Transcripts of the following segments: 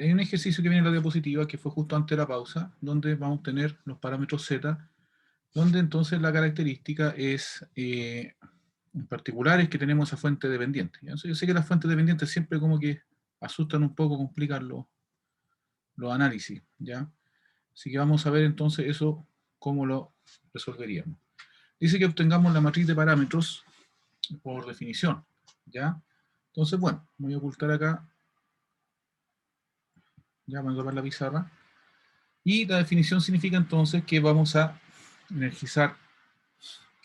hay un ejercicio que viene en la diapositiva, que fue justo antes de la pausa, donde vamos a tener los parámetros Z, donde entonces la característica es, en particular, es que tenemos esa fuente dependiente. ¿Ya? Yo sé que las fuentes dependientes siempre como que asustan un poco, complican los análisis, ¿ya? Así que vamos a ver entonces eso, cómo lo resolveríamos. Dice que obtengamos la matriz de parámetros por definición, ¿ya? Entonces, bueno, voy a ocultar acá, ya voy a tapar la pizarra, y la definición significa entonces que vamos a energizar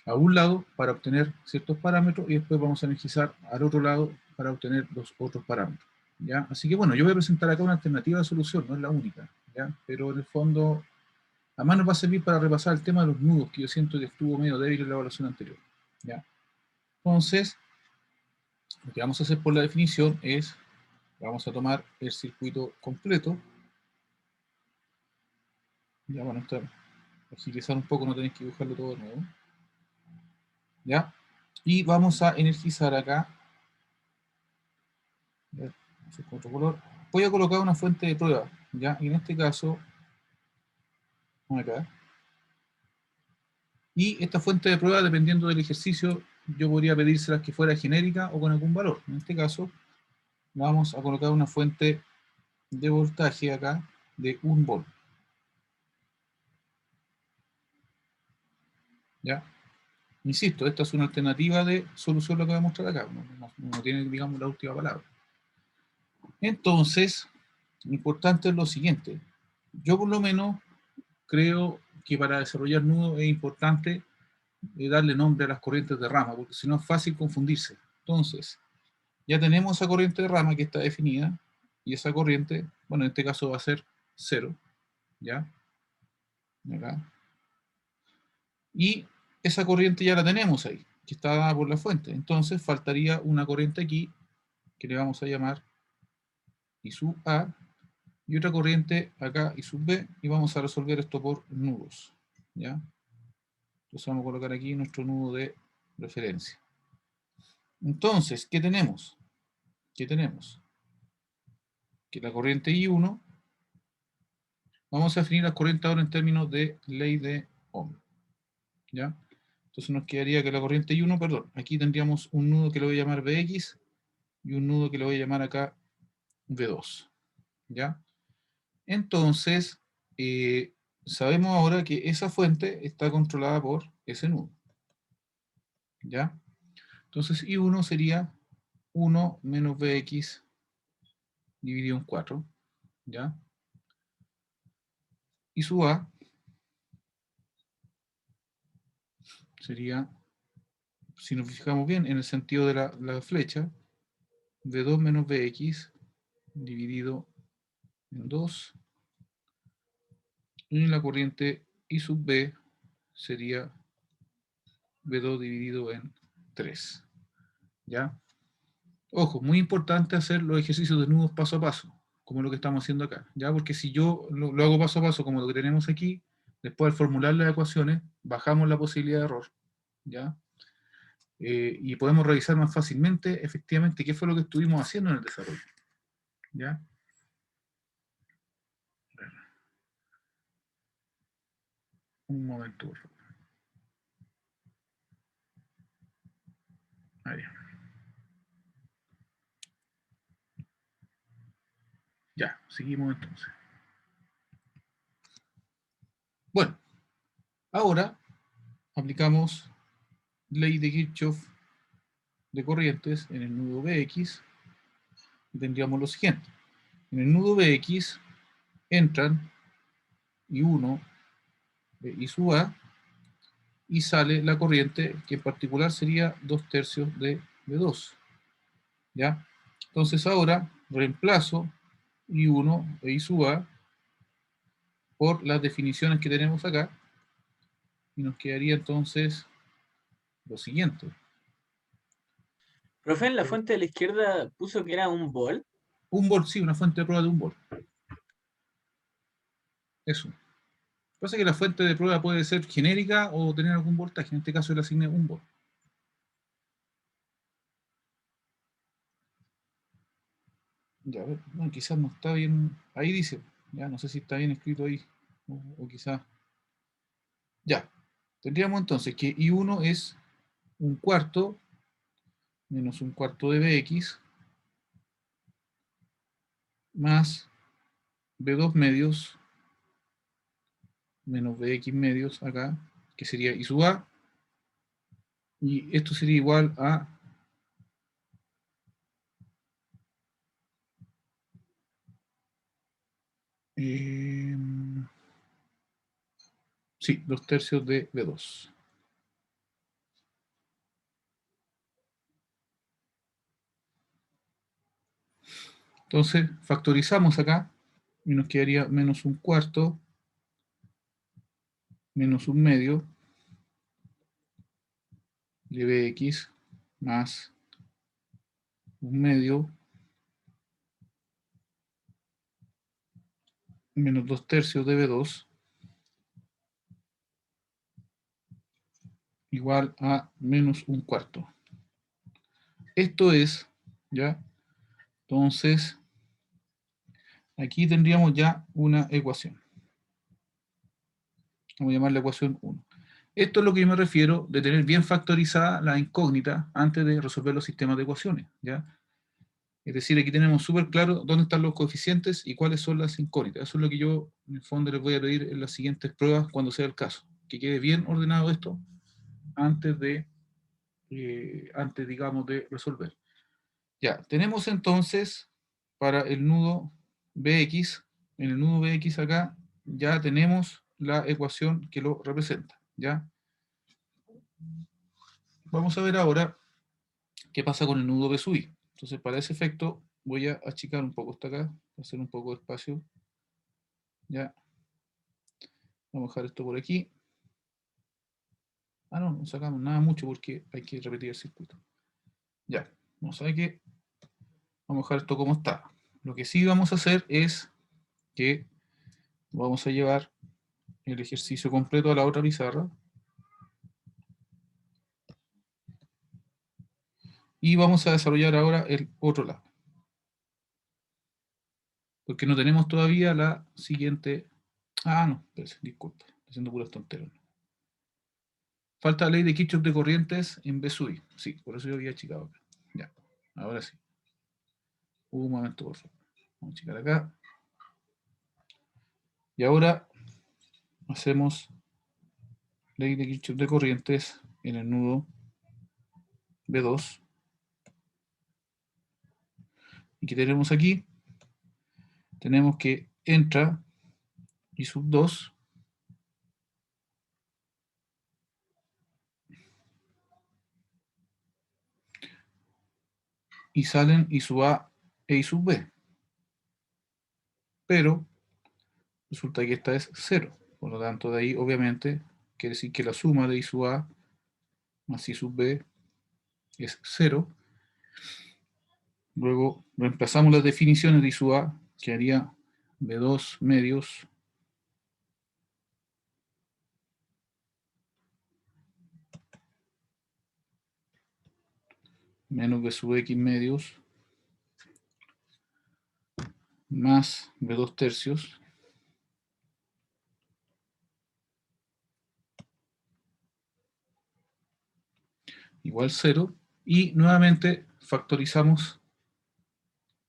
a un lado para obtener ciertos parámetros y después vamos a energizar al otro lado para obtener los otros parámetros, ¿ya? Así que bueno, yo voy a presentar acá una alternativa de solución, no es la única, ¿ya? Pero en el fondo, además nos va a servir para repasar el tema de los nudos, que yo siento que estuvo medio débil en la evaluación anterior, ¿ya? Entonces, lo que vamos a hacer por la definición es, vamos a tomar el circuito completo, ya bueno, esto, agilizar un poco, no tenéis que dibujarlo todo de nuevo, ¿ya? Y vamos a energizar acá, ¿ya? Con otro color. Voy a colocar una fuente de prueba, ¿ya? Y en este caso, acá. Y esta fuente de prueba, dependiendo del ejercicio, yo podría pedírselas que fuera genérica o con algún valor. En este caso, vamos a colocar una fuente de voltaje acá de 1 volt, ¿ya? Insisto, esta es una alternativa de solución lo que voy a mostrar acá. No tiene, digamos, la última palabra. Entonces, lo importante es lo siguiente. Yo por lo menos creo que para desarrollar nudos es importante darle nombre a las corrientes de rama, porque si no es fácil confundirse. Entonces, ya tenemos esa corriente de rama que está definida, y esa corriente, bueno, en este caso va a ser 0, ¿ya? Acá. Y esa corriente ya la tenemos ahí, que está dada por la fuente. Entonces, faltaría una corriente aquí, que le vamos a llamar I sub A, y otra corriente acá I sub B, y vamos a resolver esto por nudos, ¿ya? Entonces vamos a colocar aquí nuestro nudo de referencia. Entonces, ¿qué tenemos? ¿Qué tenemos? Que la corriente I1, vamos a definir las corrientes ahora en términos de ley de Ohm, ¿ya? Entonces nos quedaría que la corriente I1, perdón, aquí tendríamos un nudo que le voy a llamar Bx y un nudo que le voy a llamar acá V2, ¿ya? Entonces, sabemos ahora que esa fuente está controlada por ese nudo, ¿ya? Entonces I1 sería 1 menos Bx dividido en 4, ¿ya? Y sub A sería, si nos fijamos bien, en el sentido de la flecha, V2 menos Bx dividido en 2, y la corriente I sub B sería V2 dividido en 3, ¿ya? Ojo, muy importante hacer los ejercicios de nudos paso a paso, como lo que estamos haciendo acá, ¿ya? Porque si yo lo hago paso a paso, como lo que tenemos aquí, después al formular las ecuaciones, bajamos la posibilidad de error, ¿ya? Y podemos revisar más fácilmente, efectivamente, qué fue lo que estuvimos haciendo en el desarrollo, ¿ya? Un momento, por favor. Ahí. Ya, seguimos entonces. Bueno, ahora aplicamos ley de Kirchhoff de corrientes en el nudo Bx y tendríamos lo siguiente. En el nudo Bx entran I1 I sub A y sale la corriente que en particular sería 2/3 de V2, ¿ya? Entonces ahora reemplazo I1 e I sub A por las definiciones que tenemos acá y nos quedaría entonces lo siguiente. Profe, en la fuente de la izquierda puso que era 1 volt. Un volt, sí, una fuente de prueba de un volt. Eso. Pasa que la fuente de prueba puede ser genérica o tener algún voltaje. En este caso le asigné un volt. Ya, a ver, no, quizás no está bien, ahí dice, ya no sé si está bien escrito ahí, o quizás, ya, tendríamos entonces que I1 es un cuarto menos un cuarto de Bx más B2 medios menos Bx medios acá, que sería I sub A, y esto sería igual a sí, 2/3 de B2. Entonces, factorizamos acá y nos quedaría menos un cuarto menos un medio de Bx más un medio menos 2/3 de B2 igual a menos un cuarto. Esto es, ¿ya? Entonces, aquí tendríamos ya una ecuación. Vamos a llamarla ecuación 1. Esto es lo que yo me refiero de tener bien factorizada la incógnita antes de resolver los sistemas de ecuaciones, ¿ya? Es decir, aquí tenemos súper claro dónde están los coeficientes y cuáles son las incógnitas. Eso es lo que yo, en el fondo, les voy a pedir en las siguientes pruebas cuando sea el caso. Que quede bien ordenado esto antes digamos, de resolver. Ya, tenemos entonces para el nudo Bx, en el nudo Bx acá, ya tenemos la ecuación que lo representa, ¿ya? Vamos a ver ahora qué pasa con el nudo B sub I. Entonces, para ese efecto, voy a achicar un poco hasta acá, hacer un poco de espacio, ¿ya? Vamos a dejar esto por aquí. Ah, no, no sacamos nada mucho porque hay que repetir el circuito. Ya, vamos a ver que vamos a dejar esto como está. Lo que sí vamos a hacer es que vamos a llevar el ejercicio completo a la otra pizarra. Y vamos a desarrollar ahora el otro lado. Porque no tenemos todavía la siguiente... Ah, no, disculpe, estoy haciendo puras tonteras. Falta la ley de Kirchhoff de corrientes en B sub I. Sí, por eso yo había achicado acá. Ya, ahora sí. Un momento, por favor. Vamos a achicar acá. Y ahora hacemos ley de Kirchhoff de corrientes en el nudo B2. ¿Y qué tenemos aquí? Tenemos que entra I sub 2 y salen I sub A e I sub B. Pero resulta que esta es 0. Por lo tanto, de ahí, obviamente, quiere decir que la suma de I sub A más I sub B es 0. Luego reemplazamos las definiciones de I sub A, que haría B2 medios menos B sub X medios más B2 tercios igual 0. Y nuevamente factorizamos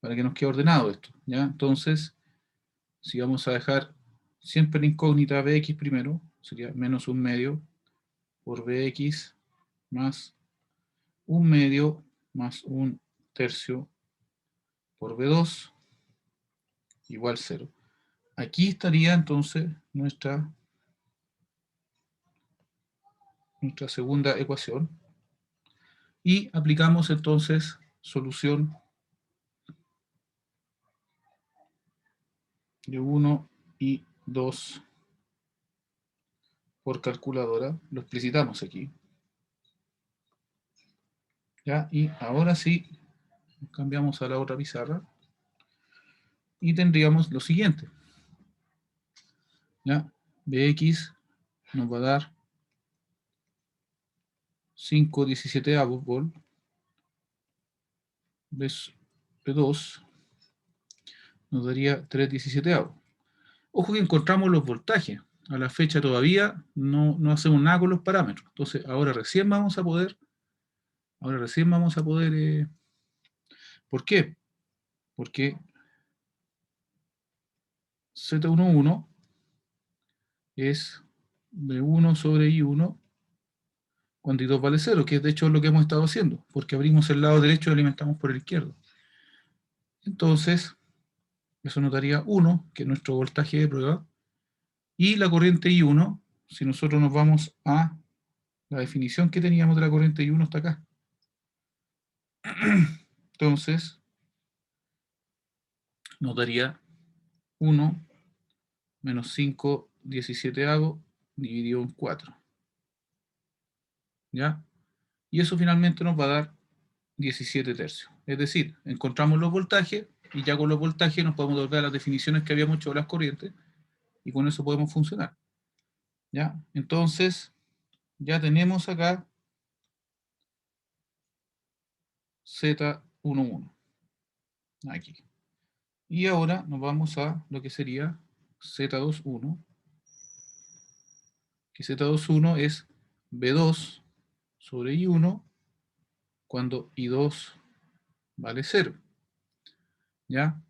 para que nos quede ordenado esto, ¿ya? Entonces, si vamos a dejar siempre la incógnita Bx primero, sería menos un medio por Bx más un medio más un tercio por B2 igual 0. Aquí estaría entonces nuestra segunda ecuación. Y aplicamos entonces solución de 1 y 2 por calculadora. Lo explicitamos aquí. ¿Ya? Y ahora sí, cambiamos a la otra pizarra. Y tendríamos lo siguiente. ¿Ya? Bx nos va a dar 5/17 volt. B2 nos daría 3/17. Ojo que encontramos los voltajes. A la fecha todavía no hacemos nada con los parámetros. Entonces, ahora recién vamos a poder. ¿Por qué? Porque Z11 es B1 sobre I1 cuando I2 vale 0, que de hecho es lo que hemos estado haciendo, porque abrimos el lado derecho y alimentamos por el izquierdo. Entonces, eso nos daría 1, que es nuestro voltaje de prueba, y la corriente I1, si nosotros nos vamos a la definición que teníamos de la corriente I1 está acá. Entonces, nos daría 1 menos 5/17 dividido en 4. ¿Ya? Y eso finalmente nos va a dar 17 tercios. Es decir, encontramos los voltajes y ya con los voltajes nos podemos volver a las definiciones que habíamos hecho de las corrientes y con eso podemos funcionar. ¿Ya? Entonces, ya tenemos acá Z11. Aquí. Y ahora nos vamos a lo que sería Z21. Que Z21 es B2 sobre I1 cuando I2 vale 0. ¿Ya?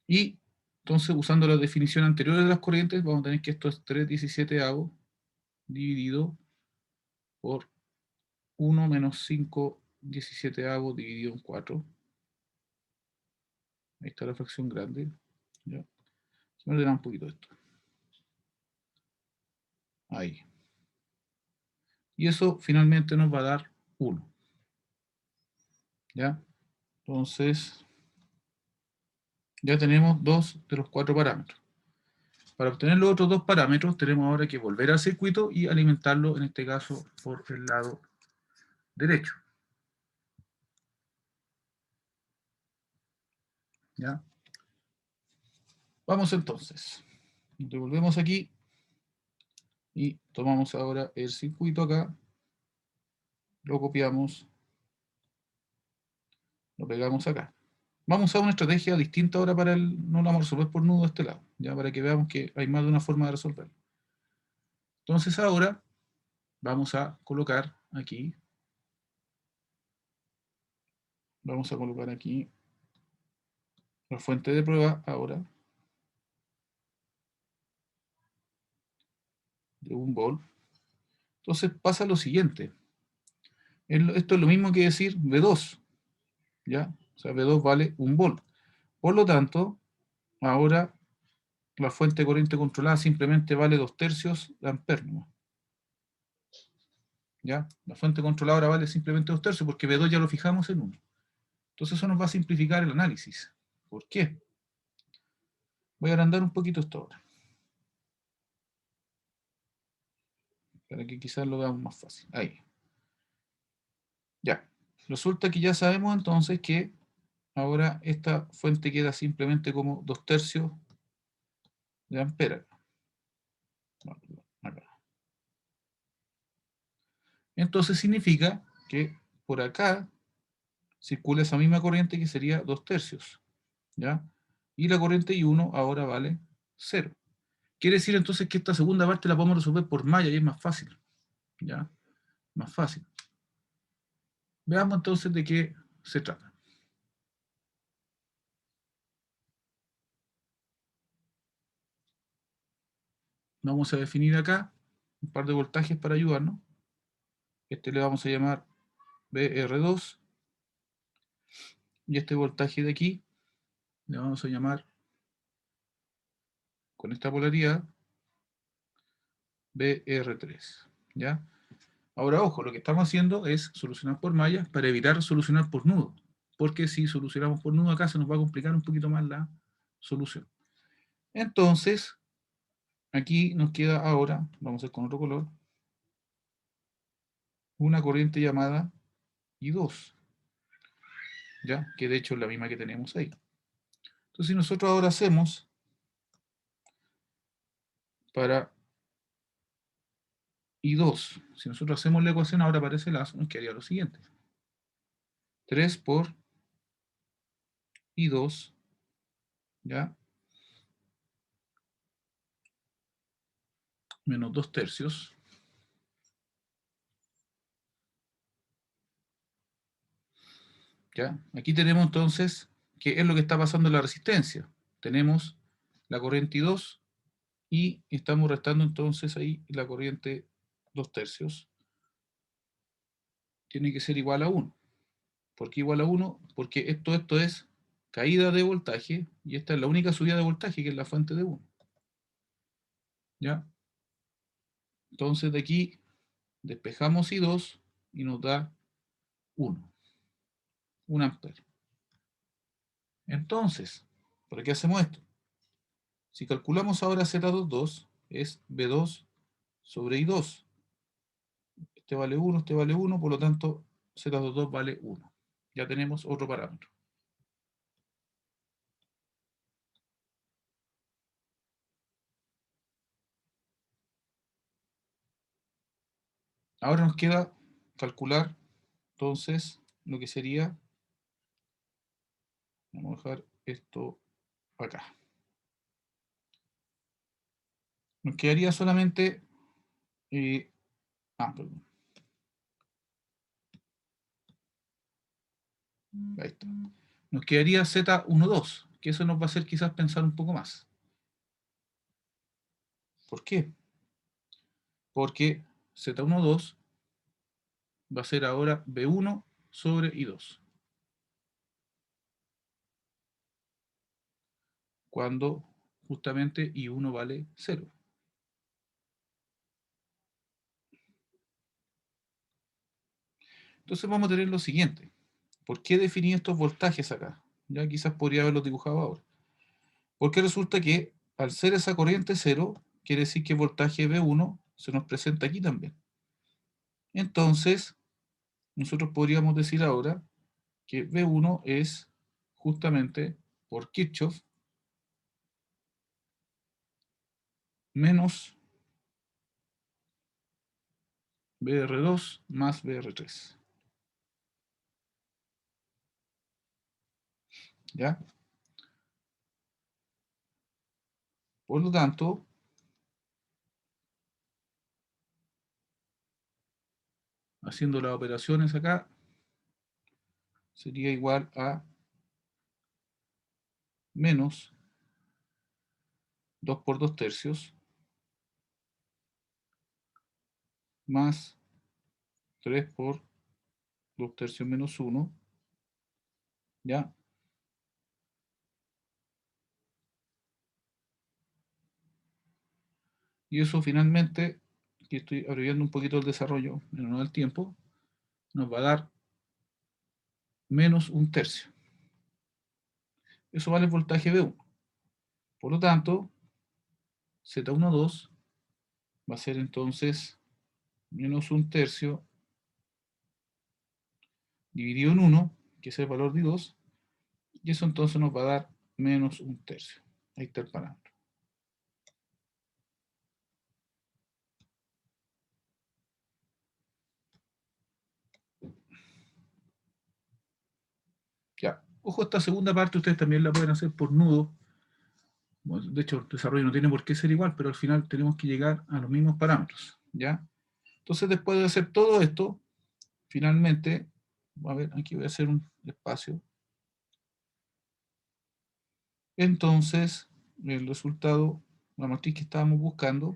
Y entonces, usando la definición anterior de las corrientes, vamos a tener que esto es 3/17 dividido por 1 menos 5/17 dividido en 4. Ahí está la fracción grande. ¿Ya? Se me ordenará un poquito esto. Ahí. Y eso finalmente nos va a dar 1. ¿Ya? Entonces, ya tenemos 2 de los 4 parámetros. Para obtener los otros 2 parámetros, tenemos ahora que volver al circuito y alimentarlo, en este caso, por el lado derecho. ¿Ya? Vamos entonces. Devolvemos aquí y tomamos ahora el circuito acá, lo copiamos, lo pegamos acá. Vamos a una estrategia distinta ahora para no lo vamos a resolver por nudo de este lado, ya para que veamos que hay más de una forma de resolverlo. Entonces ahora vamos a colocar aquí, la fuente de prueba ahora de 1 volt. Entonces pasa lo siguiente. Esto es lo mismo que decir V2, ¿ya? O sea, V2 vale 1 volt. Por lo tanto, ahora la fuente de corriente controlada simplemente vale 2/3 de amperes. ¿Ya? La fuente controladora vale simplemente 2/3 porque V2 ya lo fijamos en 1. Entonces eso nos va a simplificar el análisis. ¿Por qué? Voy a agrandar un poquito esto ahora, para que quizás lo veamos más fácil. Ahí. Ya. Resulta que ya sabemos entonces que ahora esta fuente queda simplemente como 2/3 de amperes. Acá. Entonces significa que por acá circula esa misma corriente que sería 2/3. ¿Ya? Y la corriente I1 ahora vale 0. Quiere decir entonces que esta segunda parte la podemos resolver por malla y es más fácil. ¿Ya? Más fácil. Veamos entonces de qué se trata. Vamos a definir acá un par de voltajes para ayudarnos. Este le vamos a llamar BR2. Y este voltaje de aquí le vamos a llamar, con esta polaridad, BR3. ¿Ya? Ahora, ojo, lo que estamos haciendo es solucionar por mallas para evitar solucionar por nudo. Porque si solucionamos por nudo acá se nos va a complicar un poquito más la solución. Entonces, aquí nos queda ahora, vamos a hacer con otro color, una corriente llamada I2. ¿Ya? Que de hecho es la misma que tenemos ahí. Entonces, si nosotros ahora hacemos para I2, si nosotros hacemos la ecuación, ahora aparece el lazo, nos quedaría lo siguiente. 3 por I2 ¿ya? Menos 2/3. ¿Ya? Aquí tenemos entonces qué es lo que está pasando en la resistencia. Tenemos la corriente I2 y estamos restando entonces ahí la corriente 2/3. Tiene que ser igual a 1. ¿Por qué igual a 1? Porque esto es caída de voltaje y esta es la única subida de voltaje que es la fuente de 1. ¿Ya? Entonces de aquí despejamos I2 y nos da 1 amperio. Entonces, ¿por qué hacemos esto? Si calculamos ahora Z22, es B2 sobre I2. Este vale 1, este vale 1, por lo tanto Z22 vale 1. Ya tenemos otro parámetro. Ahora nos queda calcular entonces lo que sería, vamos a dejar esto acá. Nos quedaría solamente, perdón. Ahí está. Nos quedaría Z12, que eso nos va a hacer quizás pensar un poco más. ¿Por qué? Porque Z12 va a ser ahora B1 sobre I2. Cuando justamente I1 vale 0. Entonces vamos a tener lo siguiente. ¿Por qué definí estos voltajes acá? Ya quizás podría haberlos dibujado ahora. Porque resulta que al ser esa corriente 0, quiere decir que el voltaje B1 se nos presenta aquí también. Entonces, nosotros podríamos decir ahora que B1 es justamente por Kirchhoff menos BR2 más BR3. ¿Ya? Por lo tanto, haciendo las operaciones acá, sería igual a menos 2 por 2/3 más 3 por 2/3 menos 1, ¿ya? Y eso finalmente, que estoy abreviando un poquito el desarrollo en honor al tiempo, nos va a dar menos 1/3. Eso vale el voltaje B1. Por lo tanto, Z12 va a ser entonces menos 1/3 dividido en 1, que es el valor de I2, y eso entonces nos va a dar menos 1/3. Ahí está el parámetro. Ya, ojo, esta segunda parte ustedes también la pueden hacer por nudo. Bueno, de hecho, el desarrollo no tiene por qué ser igual, pero al final tenemos que llegar a los mismos parámetros, ¿ya? Entonces, después de hacer todo esto, finalmente, a ver, aquí voy a hacer un espacio. Entonces, el resultado, la matriz que estábamos buscando,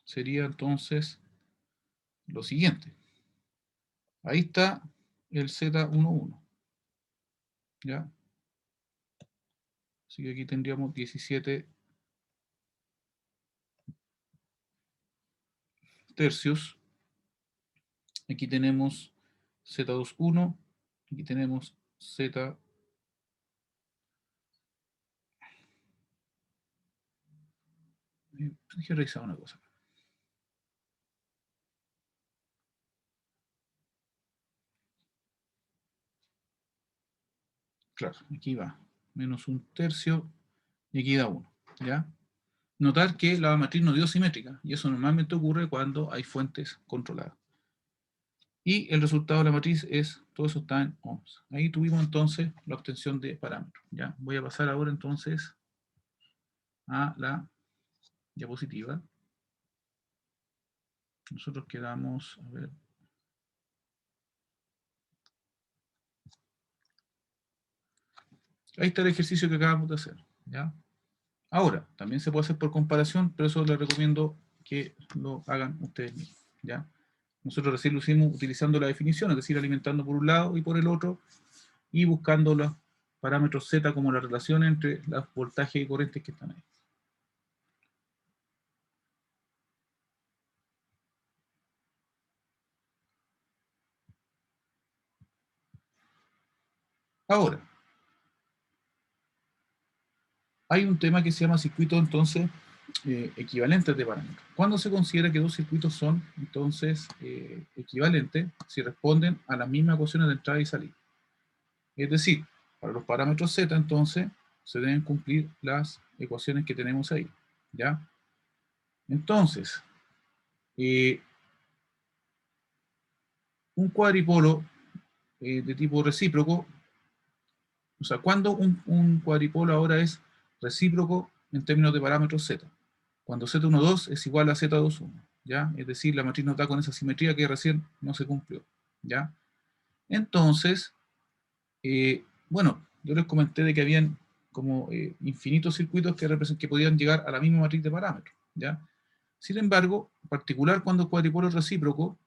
sería entonces lo siguiente. Ahí está el Z11, ¿ya? Así que aquí tendríamos 17 tercios. Aquí tenemos Z21, aquí tenemos Z. Hay que revisar una cosa. Claro, aquí va menos 1/3 y aquí da 1, ¿ya? Notar que la matriz no dio simétrica y eso normalmente ocurre cuando hay fuentes controladas. Y el resultado de la matriz es, todo eso está en ohms. Ahí tuvimos entonces la obtención de parámetros. ¿Ya? Voy a pasar ahora entonces a la diapositiva. Nosotros quedamos, a ver. Ahí está el ejercicio que acabamos de hacer. ¿Ya? Ahora, también se puede hacer por comparación, pero eso les recomiendo que lo hagan ustedes mismos. ¿Ya? Nosotros recién lo hicimos utilizando la definición, es decir, alimentando por un lado y por el otro, y buscando los parámetros Z como la relación entre los voltajes y corrientes que están ahí. Ahora, hay un tema que se llama circuito, entonces, equivalentes de parámetros. ¿Cuándo se considera que dos circuitos son, entonces, equivalentes? Si responden a las mismas ecuaciones de entrada y salida. Es decir, para los parámetros Z, entonces, se deben cumplir las ecuaciones que tenemos ahí. ¿Ya? Entonces, un cuadripolo de tipo recíproco, o sea, cuando un cuadripolo ahora es recíproco en términos de parámetros Z. Cuando Z12 es igual a Z21, ¿ya? Es decir, la matriz nos da con esa simetría que recién no se cumplió, ¿ya? Entonces, bueno, yo les comenté de que habían como infinitos circuitos que podían llegar a la misma matriz de parámetros, ¿ya? Sin embargo, en particular cuando el cuadripolo es recíproco,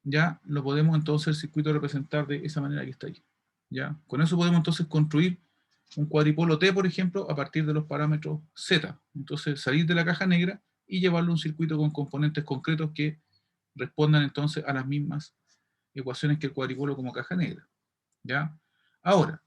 ya lo podemos entonces el circuito representar de esa manera que está ahí, ¿ya? Con eso podemos entonces construir un cuadripolo T, por ejemplo, a partir de los parámetros Z. Entonces, salir de la caja negra y llevarlo a un circuito con componentes concretos que respondan entonces a las mismas ecuaciones que el cuadripolo como caja negra, ¿ya? Ahora,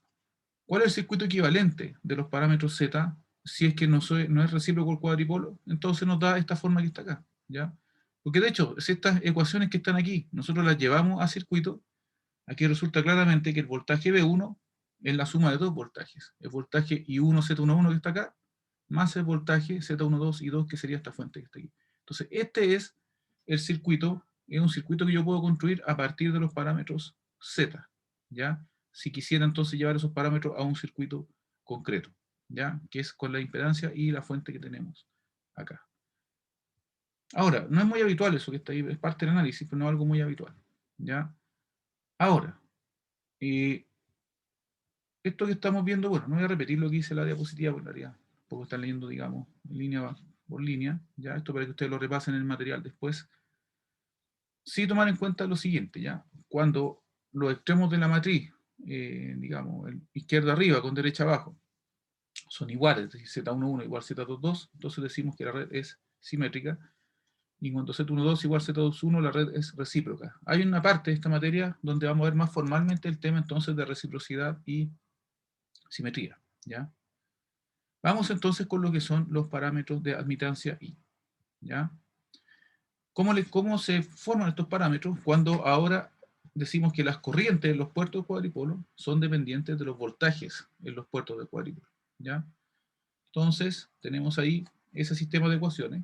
¿cuál es el circuito equivalente de los parámetros Z si es que no es recíproco el cuadripolo? Entonces nos da esta forma que está acá, ¿ya? Porque de hecho, si estas ecuaciones que están aquí, nosotros las llevamos a circuito, aquí resulta claramente que el voltaje V1 es la suma de dos voltajes. El voltaje I1 Z11 que está acá, más el voltaje Z12 y 2 que sería esta fuente que está aquí. Entonces, este es el circuito, es un circuito que yo puedo construir a partir de los parámetros Z, ¿ya? Si quisiera entonces llevar esos parámetros a un circuito concreto, ¿ya? Que es con la impedancia y la fuente que tenemos acá. Ahora, no es muy habitual eso que está ahí, es parte del análisis, pero no es algo muy habitual, ¿ya? Ahora, esto que estamos viendo, bueno, no voy a repetir lo que hice en la diapositiva, porque en realidad poco están leyendo, digamos, línea por línea, ya, esto para que ustedes lo repasen en el material después. Sí tomar en cuenta lo siguiente, ya, cuando los extremos de la matriz, digamos, izquierda arriba con derecha abajo, son iguales, es decir, Z11 igual Z22, entonces decimos que la red es simétrica, y cuando Z12 igual Z21, la red es recíproca. Hay una parte de esta materia donde vamos a ver más formalmente el tema entonces de reciprocidad y simetría, ¿ya? Vamos entonces con lo que son los parámetros de admitancia I, ¿ya? ¿Cómo se forman estos parámetros cuando ahora decimos que las corrientes en los puertos de cuadripolo son dependientes de los voltajes en los puertos de cuadripolo, ¿ya? Entonces, tenemos ahí ese sistema de ecuaciones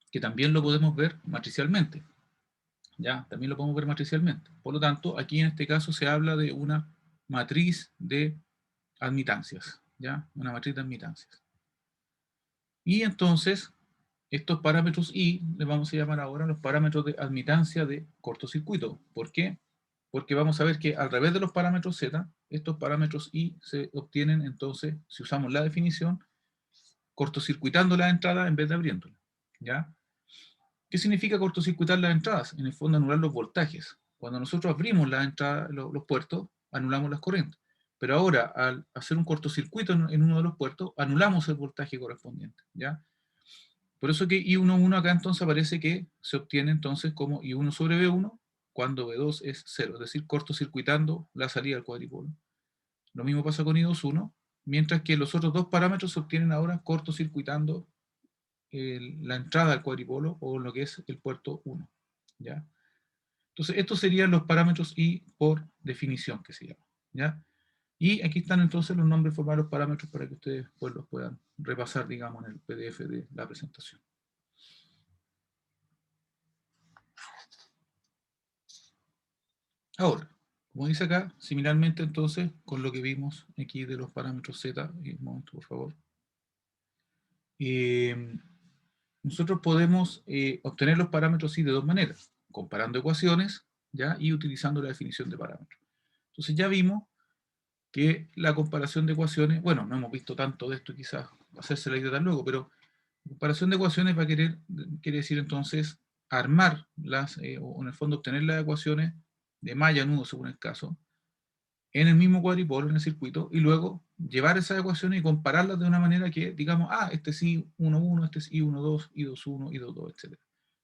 que también lo podemos ver matricialmente, ¿ya? También lo podemos ver matricialmente. Por lo tanto, aquí en este caso se habla de una matriz de admitancias, ¿ya? Una matriz de admitancias. Y entonces, estos parámetros I les vamos a llamar ahora los parámetros de admitancia de cortocircuito. ¿Por qué? Porque vamos a ver que al revés de los parámetros Z, estos parámetros I se obtienen entonces, si usamos la definición, cortocircuitando la entrada en vez de abriéndola, ¿ya? ¿Qué significa cortocircuitar las entradas? En el fondo anular los voltajes. Cuando nosotros abrimos la entrada, los puertos, anulamos las corrientes. Pero ahora, al hacer un cortocircuito en uno de los puertos, anulamos el voltaje correspondiente, ¿ya? Por eso que I11 acá entonces aparece que se obtiene entonces como I1 sobre V1 cuando V2 es 0, es decir, cortocircuitando la salida del cuadripolo. Lo mismo pasa con I21, mientras que los otros dos parámetros se obtienen ahora cortocircuitando la entrada al cuadripolo o lo que es el puerto 1, ¿ya? Entonces, estos serían los parámetros I por definición, que se llama, ¿ya? Y aquí están entonces los nombres formales de los parámetros para que ustedes pues, los puedan repasar, digamos, en el PDF de la presentación. Ahora, como dice acá, similarmente entonces con lo que vimos aquí de los parámetros z, un momento por favor, nosotros podemos obtener los parámetros sí de dos maneras, comparando ecuaciones, ¿ya? Y utilizando la definición de parámetros. Entonces ya vimos que la comparación de ecuaciones, bueno, no hemos visto tanto de esto, quizás hacerse la idea tan luego, pero comparación de ecuaciones va a quiere decir entonces armar o en el fondo obtener las ecuaciones de malla nudo según el caso, en el mismo cuadripolo, en el circuito, y luego llevar esas ecuaciones y compararlas de una manera que digamos, este es I11, este es I12, I21, I22, etc.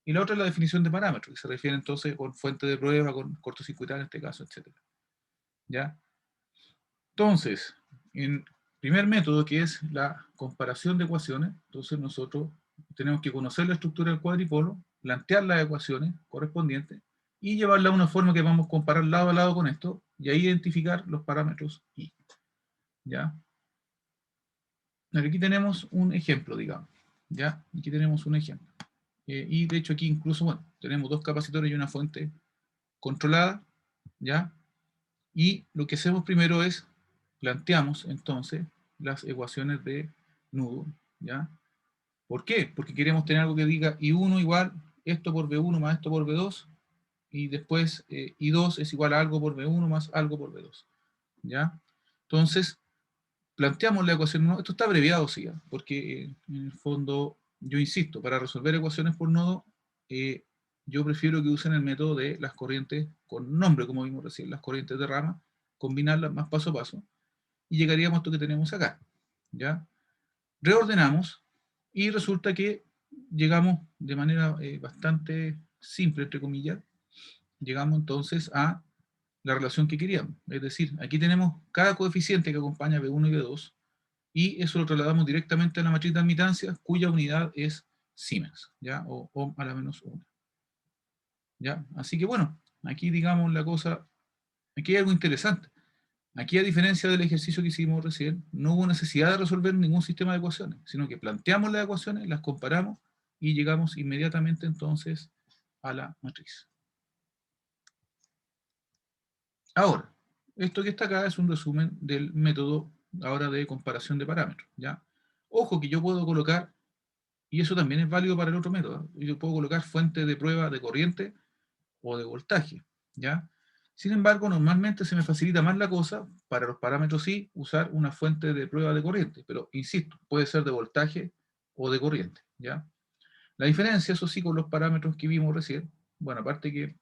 Y la otra es la definición de parámetros, que se refiere entonces con fuente de prueba, con cortocircuitar en este caso, etc. ¿Ya? Entonces, en primer método, que es la comparación de ecuaciones, entonces nosotros tenemos que conocer la estructura del cuadripolo, plantear las ecuaciones correspondientes y llevarla a una forma que vamos a comparar lado a lado con esto y ahí identificar los parámetros I. ¿Ya? Aquí tenemos un ejemplo, digamos. ¿Ya? Aquí tenemos un ejemplo. Y de hecho aquí incluso, bueno, tenemos dos capacitores y una fuente controlada, ¿ya? Y lo que hacemos primero es, planteamos entonces las ecuaciones de nudo, ¿ya? ¿Por qué? Porque queremos tener algo que diga I1 igual esto por B1 más esto por B2, y después I2 es igual a algo por B1 más algo por B2, ¿ya? Entonces, planteamos la ecuación, ¿no? Esto está abreviado, sí, ¿eh? Porque en el fondo, yo insisto, para resolver ecuaciones por nodo, yo prefiero que usen el método de las corrientes con nombre, como vimos recién, las corrientes de rama, combinarlas más paso a paso, y llegaríamos a esto que tenemos acá, ¿ya? Reordenamos, y resulta que llegamos de manera bastante simple, entre comillas, llegamos entonces a la relación que queríamos. Es decir, aquí tenemos cada coeficiente que acompaña B1 y B2, y eso lo trasladamos directamente a la matriz de admitancia, cuya unidad es Siemens, ¿ya? O ohm a la menos 1. ¿Ya? Así que bueno, aquí digamos la cosa, aquí hay algo interesante. Aquí, a diferencia del ejercicio que hicimos recién, no hubo necesidad de resolver ningún sistema de ecuaciones, sino que planteamos las ecuaciones, las comparamos y llegamos inmediatamente entonces a la matriz. Ahora, esto que está acá es un resumen del método ahora de comparación de parámetros, ¿ya? Ojo que yo puedo colocar, y eso también es válido para el otro método, yo puedo colocar fuente de prueba de corriente o de voltaje, ¿ya? Sin embargo, normalmente se me facilita más la cosa, para los parámetros sí, usar una fuente de prueba de corriente, pero insisto, puede ser de voltaje o de corriente, ¿ya? La diferencia, eso sí, con los parámetros que vimos recién, bueno, aparte que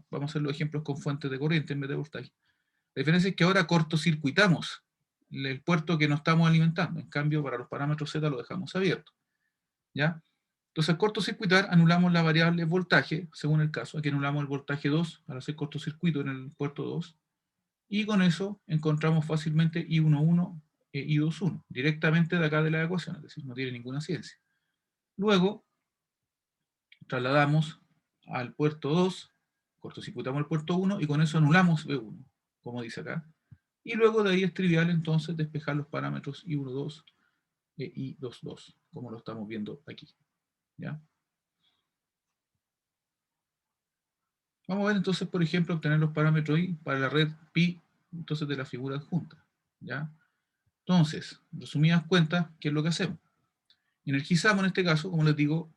vamos a hacer los ejemplos con fuentes de corriente en vez de voltaje, la diferencia es que ahora cortocircuitamos el puerto que no estamos alimentando, en cambio para los parámetros Z lo dejamos abierto, ¿ya? Entonces, al cortocircuitar, anulamos la variable voltaje, según el caso. Aquí anulamos el voltaje 2 al hacer cortocircuito en el puerto 2. Y con eso encontramos fácilmente I11 e I21, directamente de acá de la ecuación, es decir, no tiene ninguna ciencia. Luego, trasladamos al puerto 2, cortocircuitamos el puerto 1 y con eso anulamos B1, como dice acá. Y luego de ahí es trivial entonces despejar los parámetros I12 e I22, como lo estamos viendo aquí, ¿ya? Vamos a ver entonces, por ejemplo, obtener los parámetros I para la red pi, entonces de la figura adjunta, ¿ya? Entonces, resumidas cuentas, ¿qué es lo que hacemos? Energizamos en este caso, como les digo,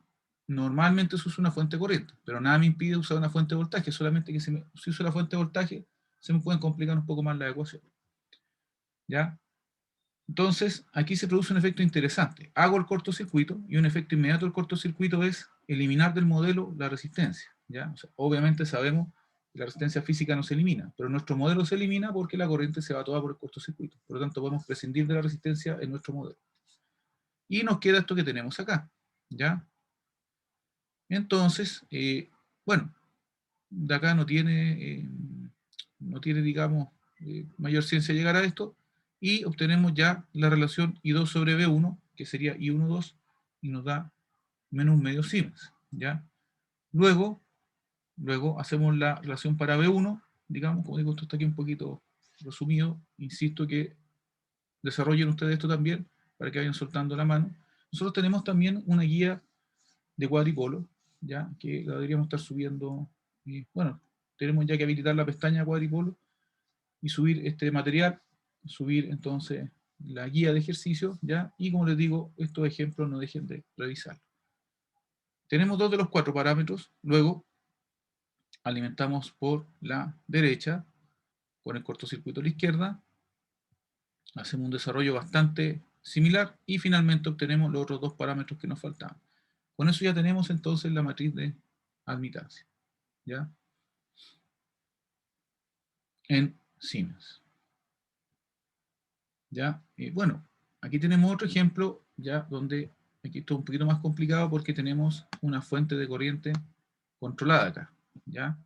normalmente se usa una fuente de corriente, pero nada me impide usar una fuente de voltaje, solamente que si uso la fuente de voltaje, se me pueden complicar un poco más la ecuación, ¿ya? Entonces, aquí se produce un efecto interesante. Hago el cortocircuito y un efecto inmediato del cortocircuito es eliminar del modelo la resistencia, ¿ya? O sea, obviamente sabemos que la resistencia física no se elimina, pero nuestro modelo se elimina porque la corriente se va toda por el cortocircuito. Por lo tanto, podemos prescindir de la resistencia en nuestro modelo. Y nos queda esto que tenemos acá, ¿ya? Entonces, bueno, de acá no tiene, digamos, mayor ciencia llegar a esto, y obtenemos ya la relación I2 sobre B1, que sería I12, y nos da menos un medio Siemens, ¿ya? Luego, hacemos la relación para B1, digamos, como digo, esto está aquí un poquito resumido, insisto que desarrollen ustedes esto también, para que vayan soltando la mano. Nosotros tenemos también una guía de cuadripolo, ¿ya? Que la deberíamos estar subiendo, y bueno, tenemos ya que habilitar la pestaña cuadripolo y subir este material, subir entonces la guía de ejercicio, ¿ya? Y como les digo, estos ejemplos no dejen de revisar. Tenemos 2 de los 4 parámetros, luego alimentamos por la derecha, con el cortocircuito a la izquierda, hacemos un desarrollo bastante similar y finalmente obtenemos los otros 2 parámetros que nos faltaban. Con eso ya tenemos entonces la matriz de admitancia, ¿ya? En Siemens. ¿Ya? Bueno, aquí tenemos otro ejemplo, ya donde aquí esto es un poquito más complicado porque tenemos una fuente de corriente controlada acá, ¿ya?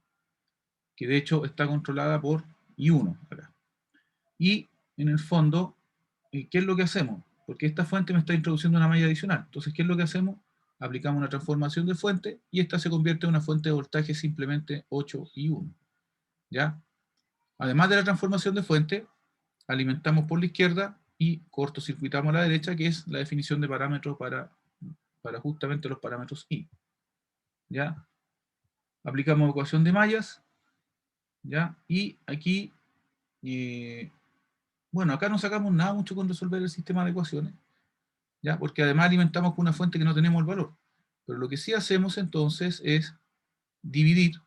Que de hecho está controlada por I1 acá. Y en el fondo, ¿qué es lo que hacemos? Porque esta fuente me está introduciendo una malla adicional. Entonces, ¿qué es lo que hacemos? Aplicamos una transformación de fuente y esta se convierte en una fuente de voltaje simplemente 8I1, ¿ya? Además de la transformación de fuente, alimentamos por la izquierda y cortocircuitamos a la derecha, que es la definición de parámetros para justamente los parámetros I. ¿Ya? Aplicamos ecuación de mallas, ¿ya? Y aquí, bueno, acá no sacamos nada mucho con resolver el sistema de ecuaciones, ¿ya? Porque además alimentamos con una fuente que no tenemos el valor. Pero lo que sí hacemos entonces es dividir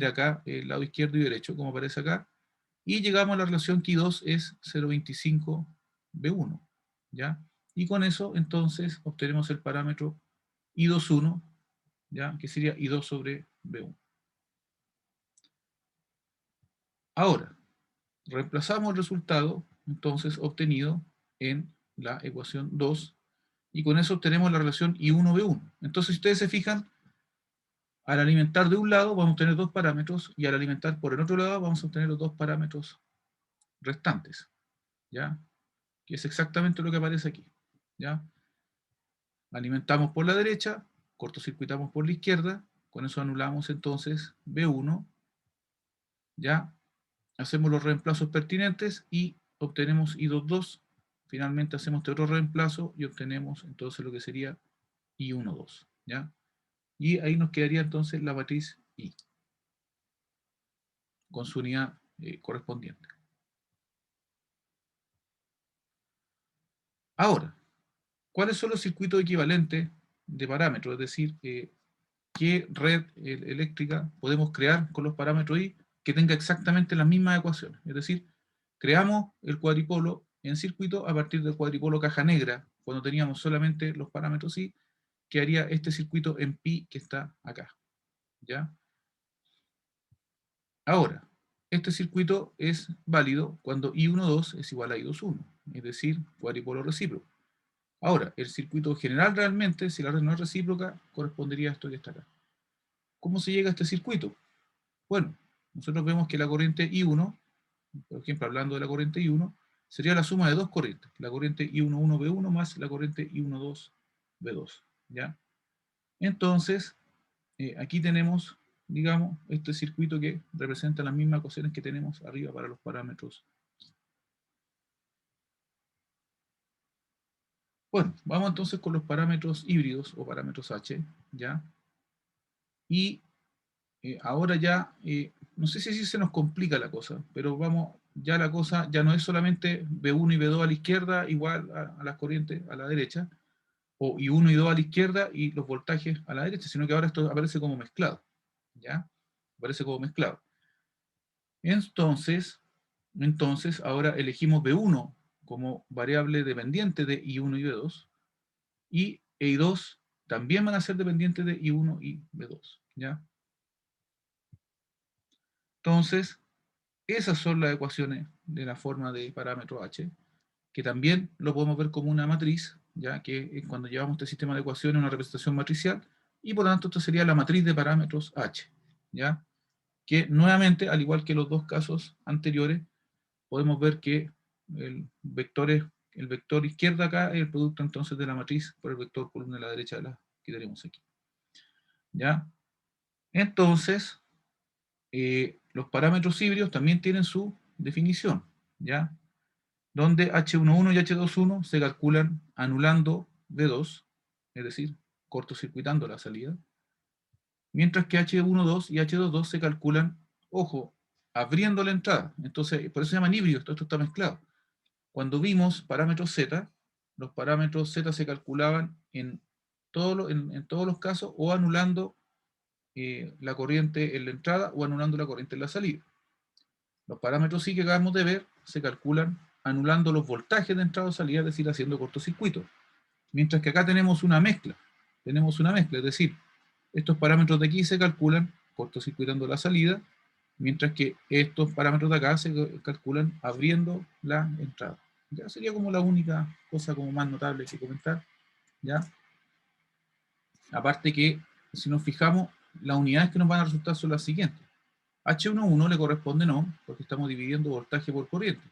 acá el lado izquierdo y derecho, como aparece acá, y llegamos a la relación que I2 es 0,25B1, ¿ya? Y con eso, entonces, obtenemos el parámetro I21, ¿ya? Que sería I2 sobre B1. Ahora, reemplazamos el resultado, entonces, obtenido en la ecuación 2, y con eso obtenemos la relación I1B1. Entonces, si ustedes se fijan, al alimentar de un lado vamos a obtener 2 parámetros, y al alimentar por el otro lado vamos a obtener los 2 parámetros restantes, ¿ya? Que es exactamente lo que aparece aquí, ¿ya? Alimentamos por la derecha, cortocircuitamos por la izquierda, con eso anulamos entonces B1, ¿ya? Hacemos los reemplazos pertinentes y obtenemos I22, finalmente hacemos este otro reemplazo y obtenemos entonces lo que sería I12, ¿ya? Y ahí nos quedaría entonces la matriz I, con su unidad correspondiente. Ahora, ¿cuáles son los circuitos equivalentes de parámetros? Es decir, qué red eléctrica podemos crear con los parámetros I que tenga exactamente las mismas ecuaciones. Es decir, creamos el cuadripolo en circuito a partir del cuadripolo caja negra, cuando teníamos solamente los parámetros I, que haría este circuito en pi que está acá, ¿ya? Ahora, este circuito es válido cuando I12 es igual a I21, es decir, cuadripolo recíproco. Ahora, el circuito general realmente, si la red no es recíproca, correspondería a esto que está acá. ¿Cómo se llega a este circuito? Bueno, nosotros vemos que la corriente I1, por ejemplo, hablando de la corriente I1, sería la suma de 2 corrientes, la corriente I11B1 más la corriente I12B2, ¿ya? Entonces, aquí tenemos, digamos, este circuito que representa las mismas ecuaciones que tenemos arriba para los parámetros. Bueno, vamos entonces con los parámetros híbridos o parámetros H, ¿ya? Y ahora ya, no sé si se nos complica la cosa, pero vamos, ya la cosa ya no es solamente B1 y B2 a la izquierda igual a las corrientes a la derecha, o I1 y 2 a la izquierda y los voltajes a la derecha, sino que ahora esto aparece como mezclado, ¿ya? Aparece como mezclado. Entonces ahora elegimos B1 como variable dependiente de I1 y B2, y I2 también van a ser dependientes de I1 y B2, ¿ya? Entonces, esas son las ecuaciones de la forma de parámetro H, que también lo podemos ver como una matriz, ya que cuando llevamos este sistema de ecuaciones una representación matricial, y por lo tanto esto sería la matriz de parámetros H, ya que nuevamente, al igual que los dos casos anteriores, podemos ver que el vector izquierda acá es el producto entonces de la matriz por el vector columna de la derecha de la que tenemos aquí, ya. Entonces, los parámetros híbridos también tienen su definición, ¿ya? Donde H11 y H21 se calculan anulando B2, es decir, cortocircuitando la salida, mientras que H12 y H22 se calculan ojo, abriendo la entrada. Entonces, por eso se llaman híbridos, todo esto está mezclado. Cuando vimos parámetros Z, los parámetros Z se calculaban en todos los casos o anulando la corriente en la entrada o anulando la corriente en la salida. Los parámetros I que acabamos de ver se calculan anulando los voltajes de entrada o salida, es decir, haciendo cortocircuito. Mientras que acá tenemos una mezcla. Es decir, estos parámetros de aquí se calculan cortocircuitando la salida, mientras que estos parámetros de acá se calculan abriendo la entrada. Ya sería como la única cosa como más notable que comentar. ¿Ya? Aparte que, si nos fijamos, las unidades que nos van a resultar son las siguientes. H11 le corresponde ohm, porque estamos dividiendo voltaje por corriente.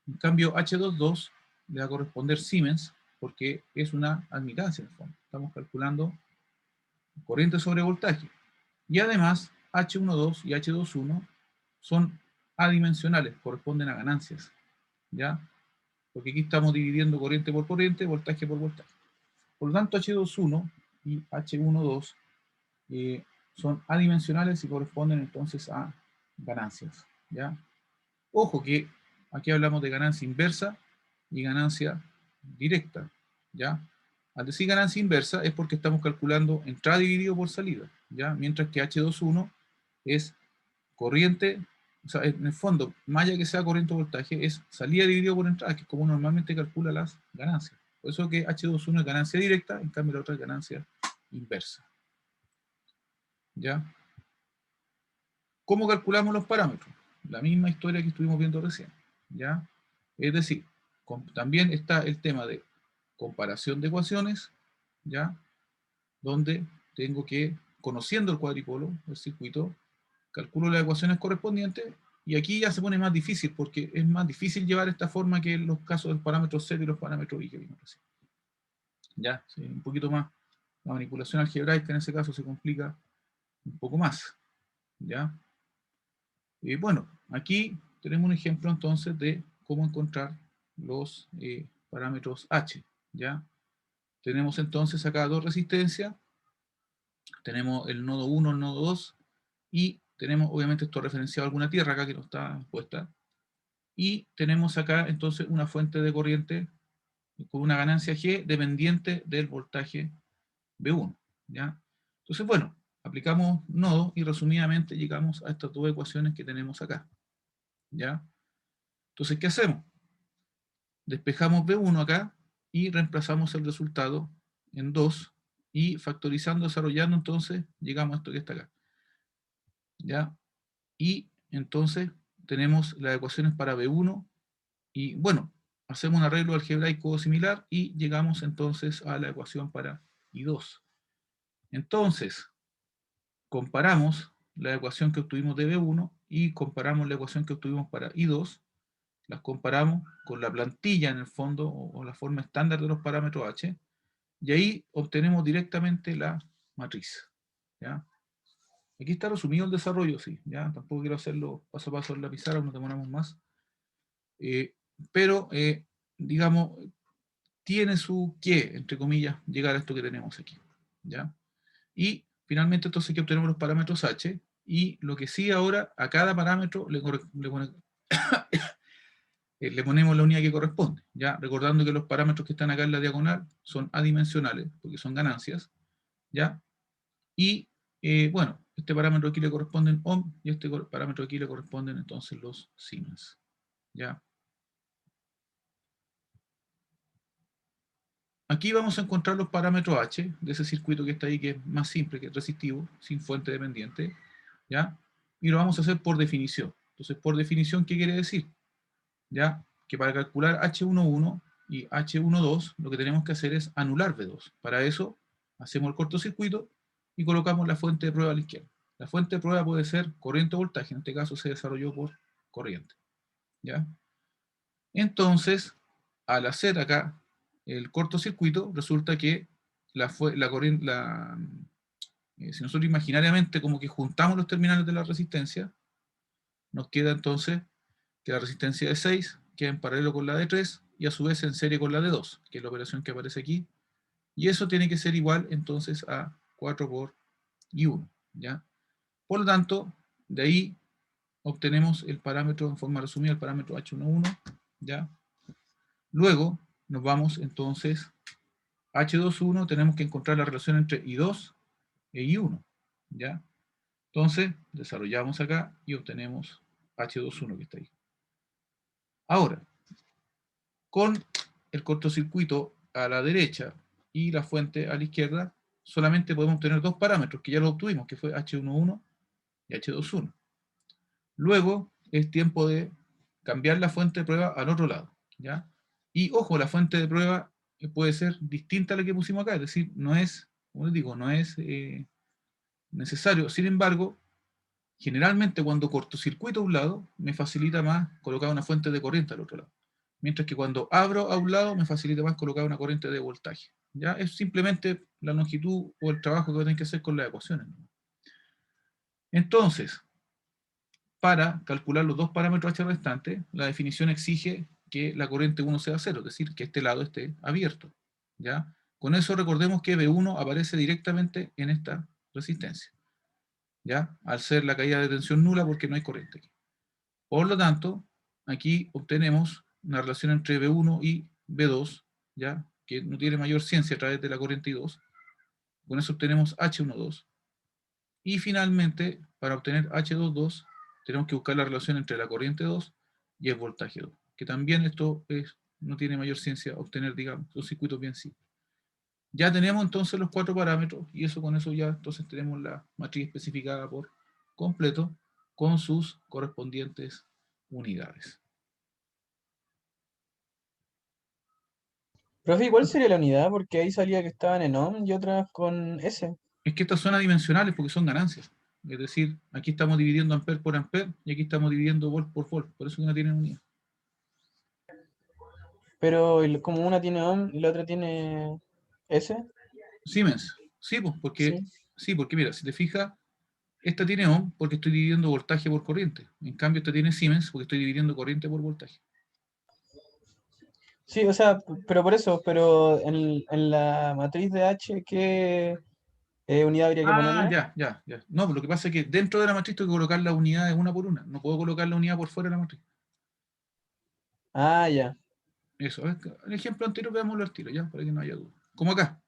En cambio, H22 le va a corresponder Siemens, porque es una admitancia en el fondo. Estamos calculando corriente sobre voltaje. Y además, H12 y H21 son adimensionales, corresponden a ganancias. ¿Ya? Porque aquí estamos dividiendo corriente por corriente, voltaje por voltaje. Por lo tanto, H21 y H12 son adimensionales y corresponden entonces a ganancias. ¿Ya? Ojo que aquí hablamos de ganancia inversa y ganancia directa. ¿Ya? Al decir ganancia inversa es porque estamos calculando entrada dividido por salida. ¿Ya? Mientras que H21 es corriente, o sea, en el fondo, más allá que sea corriente o voltaje, es salida dividido por entrada, que es como normalmente calcula las ganancias. Por eso que H21 es ganancia directa, en cambio la otra es ganancia inversa. ¿Ya? ¿Cómo calculamos los parámetros? La misma historia que estuvimos viendo recién. ¿Ya? Es decir, también está el tema de comparación de ecuaciones, ¿ya? Donde tengo que, conociendo el cuadripolo, el circuito, calculo las ecuaciones correspondientes, y aquí ya se pone más difícil, porque es más difícil llevar esta forma que en los casos del parámetro Z y los parámetros I que vimos recién. Ya, sí, un poquito más. La manipulación algebraica en ese caso se complica un poco más. ¿Ya? Bueno, aquí tenemos un ejemplo entonces de cómo encontrar los parámetros H. ¿Ya? Tenemos entonces acá dos resistencias, tenemos el nodo 1, el nodo 2, y tenemos obviamente esto referenciado a alguna tierra acá que no está puesta, y tenemos acá entonces una fuente de corriente con una ganancia G dependiente del voltaje B1. ¿Ya? Entonces, bueno, aplicamos nodo y resumidamente llegamos a estas dos ecuaciones que tenemos acá. ¿Ya? Entonces, ¿qué hacemos? Despejamos B1 acá y reemplazamos el resultado en 2 y factorizando, desarrollando, entonces llegamos a esto que está acá. ¿Ya? Y entonces tenemos las ecuaciones para B1 y bueno, hacemos un arreglo algebraico similar y llegamos entonces a la ecuación para I2. Entonces, comparamos la ecuación que obtuvimos de B1 y comparamos la ecuación que obtuvimos para I2, las comparamos con la plantilla en el fondo o la forma estándar de los parámetros H, y ahí obtenemos directamente la matriz. ¿Ya? Aquí está resumido el desarrollo, sí, ¿ya? Tampoco quiero hacerlo paso a paso en la pizarra, nos demoramos más. Pero, digamos, tiene su qué, entre comillas, llegar a esto que tenemos aquí. ¿Ya? Y finalmente entonces aquí obtenemos los parámetros H, y lo que sí ahora a cada parámetro le ponemos la unidad que corresponde, ¿ya? Recordando que los parámetros que están acá en la diagonal son adimensionales, porque son ganancias, ¿ya? Y, bueno, este parámetro aquí le corresponden ohm, y este parámetro aquí le corresponden entonces los Siemens, ¿ya? Aquí vamos a encontrar los parámetros H de ese circuito que está ahí, que es más simple, que es resistivo, sin fuente dependiente, ¿ya? Y lo vamos a hacer por definición. Entonces, por definición, ¿qué quiere decir? ¿Ya? Que para calcular H11 y H12, lo que tenemos que hacer es anular B2. Para eso, hacemos el cortocircuito y colocamos la fuente de prueba a la izquierda. La fuente de prueba puede ser corriente o voltaje, en este caso se desarrolló por corriente. ¿Ya? Entonces, al hacer acá el cortocircuito, resulta que la corriente, si nosotros imaginariamente como que juntamos los terminales de la resistencia, nos queda entonces que la resistencia de 6 queda en paralelo con la de 3 y a su vez en serie con la de 2, que es la operación que aparece aquí. Y eso tiene que ser igual entonces a 4 por I1. ¿Ya? Por lo tanto, de ahí obtenemos el parámetro, en forma resumida, el parámetro H11, ¿ya? Luego nos vamos entonces, H21, tenemos que encontrar la relación entre I2 e I1, ¿ya? Entonces, desarrollamos acá y obtenemos H21 que está ahí. Ahora, con el cortocircuito a la derecha y la fuente a la izquierda, solamente podemos obtener dos parámetros, que ya los obtuvimos, que fue H11 y H21. Luego, es tiempo de cambiar la fuente de prueba al otro lado, ¿ya? Y, ojo, la fuente de prueba puede ser distinta a la que pusimos acá, es decir, no es, como les digo, no es necesario. Sin embargo, generalmente cuando cortocircuito a un lado, me facilita más colocar una fuente de corriente al otro lado. Mientras que cuando abro a un lado, me facilita más colocar una corriente de voltaje. ¿Ya? Es simplemente la longitud o el trabajo que tienen que hacer con las ecuaciones. Entonces, para calcular los dos parámetros H restantes, la definición exige que la corriente 1 sea 0, es decir, que este lado esté abierto. ¿Ya? Con eso recordemos que B1 aparece directamente en esta resistencia, ¿ya? Al ser la caída de tensión nula porque no hay corriente aquí. Por lo tanto, aquí obtenemos una relación entre B1 y B2, ¿ya? Que no tiene mayor ciencia a través de la corriente I2. Con eso obtenemos H12. Y finalmente, para obtener H22, tenemos que buscar la relación entre la corriente 2 y el voltaje 2. Que también esto no tiene mayor ciencia obtener, digamos, son circuitos bien simples. Ya tenemos entonces los cuatro parámetros y eso con eso ya entonces tenemos la matriz especificada por completo con sus correspondientes unidades. Profe, ¿cuál sería la unidad? Porque ahí salía que estaban en ohm y otras con S. Es que estas son adimensionales porque son ganancias. Es decir, aquí estamos dividiendo amper por amper y aquí estamos dividiendo volt por volt. Por eso que no tienen unidad. Pero como una tiene ohm y la otra tiene S. Siemens. Sí, pues, Sí. porque mira, si te fijas, esta tiene ohm porque estoy dividiendo voltaje por corriente. En cambio, esta tiene Siemens porque estoy dividiendo corriente por voltaje. Sí, o sea, pero por eso, pero en la matriz de H, ¿qué unidad habría que Ah, ponerle? ya. No, pero lo que pasa es que dentro de la matriz tengo que colocar las unidades una por una. No puedo colocar la unidad por fuera de la matriz. Ah, ya. Eso. El ejemplo anterior veámoslo al tiro, ya, para que no haya duda. Como acá.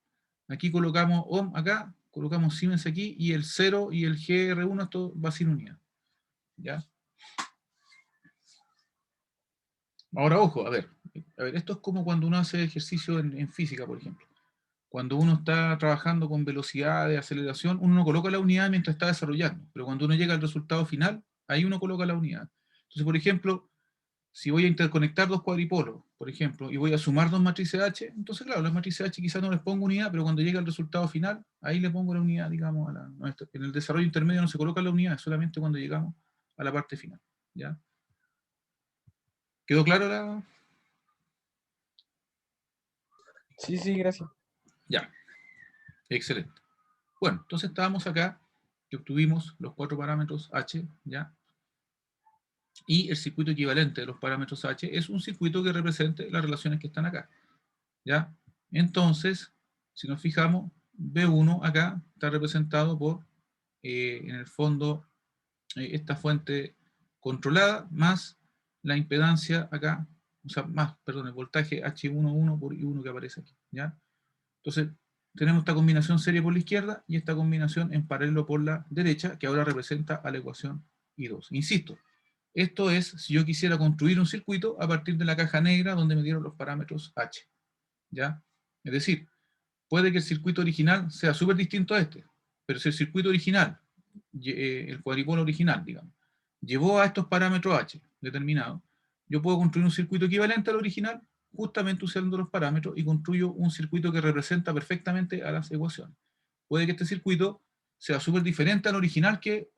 Aquí colocamos ohm acá, colocamos Siemens aquí, y el 0 y el GR1, esto va sin unidad. ¿Ya? Ahora, ojo, a ver, esto es como cuando uno hace ejercicio en física, por ejemplo. Cuando uno está trabajando con velocidad de aceleración, uno no coloca la unidad mientras está desarrollando, pero cuando uno llega al resultado final, ahí uno coloca la unidad. Entonces, por ejemplo, si voy a interconectar dos cuadripolos, por ejemplo, y voy a sumar dos matrices H, entonces, claro, las matrices H quizás no les pongo unidad, pero cuando llega al resultado final, ahí le pongo la unidad, digamos, en el desarrollo intermedio no se coloca la unidad, solamente cuando llegamos a la parte final. ¿Ya? ¿Quedó claro la...? Sí, sí, gracias. Ya, excelente. Bueno, entonces estábamos acá, que obtuvimos los cuatro parámetros H, ¿ya? Y el circuito equivalente de los parámetros H es un circuito que represente las relaciones que están acá, ¿ya? Entonces, si nos fijamos, B1 acá está representado por, en el fondo, esta fuente controlada más la impedancia acá, o sea, más, perdón, el voltaje H11 por I1 que aparece aquí, ¿ya? Entonces, tenemos esta combinación serie por la izquierda y esta combinación en paralelo por la derecha, que ahora representa a la ecuación I2. Insisto, esto es si yo quisiera construir un circuito a partir de la caja negra donde me dieron los parámetros H, ¿ya? Es decir, puede que el circuito original sea súper distinto a este, pero si el circuito original, el cuadripolo original, digamos, llevó a estos parámetros H determinados, yo puedo construir un circuito equivalente al original justamente usando los parámetros y construyo un circuito que representa perfectamente a las ecuaciones. Puede que este circuito sea súper diferente al original que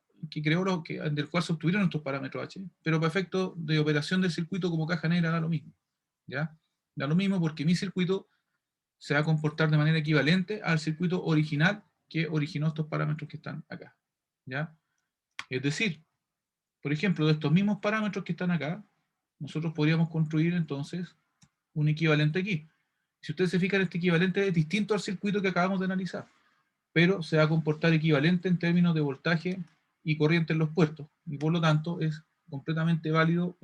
creó del cual se obtuvieron estos parámetros H, pero para efecto de operación del circuito como caja negra da lo mismo. ¿Ya? Da lo mismo porque mi circuito se va a comportar de manera equivalente al circuito original que originó estos parámetros que están acá. ¿Ya? Es decir, por ejemplo, de estos mismos parámetros que están acá, nosotros podríamos construir entonces un equivalente aquí. Si ustedes se fijan, este equivalente es distinto al circuito que acabamos de analizar, pero se va a comportar equivalente en términos de voltaje y corriente en los puertos, y por lo tanto es completamente válido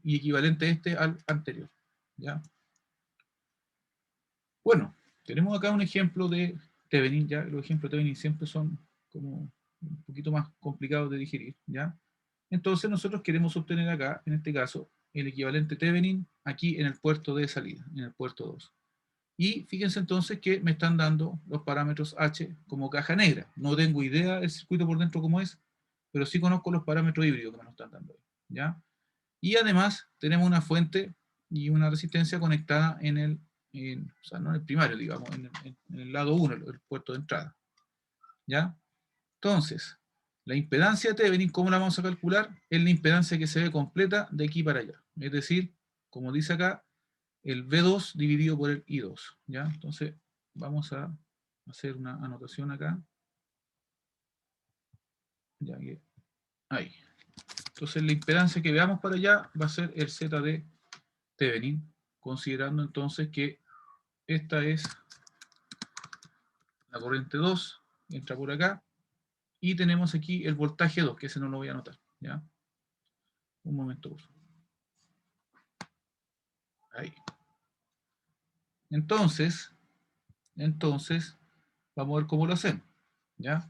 y equivalente este al anterior. ¿Ya? Bueno, tenemos acá un ejemplo de Thevenin, ya los ejemplos de Thevenin siempre son como un poquito más complicados de digerir, ¿ya? Entonces nosotros queremos obtener acá, en este caso, el equivalente Thevenin aquí en el puerto de salida, en el puerto 2. Y fíjense entonces que me están dando los parámetros H como caja negra. No tengo idea del circuito por dentro cómo es, pero sí conozco los parámetros híbridos que me lo están dando ahí, ¿ya? Y además tenemos una fuente y una resistencia conectada en el, o sea, no en el primario, digamos, en el lado 1, el puerto de entrada. ¿Ya? Entonces, la impedancia de Thevenin, ¿cómo la vamos a calcular? Es la impedancia que se ve completa de aquí para allá. Es decir, como dice acá, el V2 dividido por el I2. ¿Ya? Entonces, vamos a hacer una anotación acá. Ya que, ahí. Entonces, la impedancia que veamos para allá va a ser el Z de Thevenin, considerando entonces que esta es la corriente 2, entra por acá, y tenemos aquí el voltaje 2, que ese no lo voy a anotar, ¿ya? Un momento, por favor. Ahí. Entonces, vamos a ver cómo lo hacemos, ¿ya?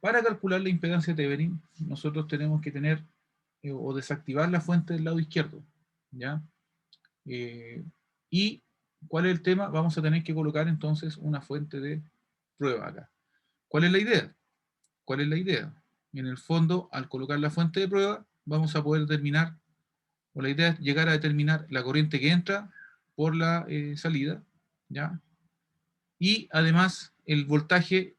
Para calcular la impedancia de Thevenin, nosotros tenemos que tener o desactivar la fuente del lado izquierdo, ¿ya? Y, ¿cuál es el tema? Vamos a tener que colocar entonces una fuente de prueba acá. ¿Cuál es la idea? ¿Cuál es la idea? En el fondo, al colocar la fuente de prueba, vamos a poder determinar, o la idea es llegar a determinar la corriente que entra por la salida, ¿ya? Y además, el voltaje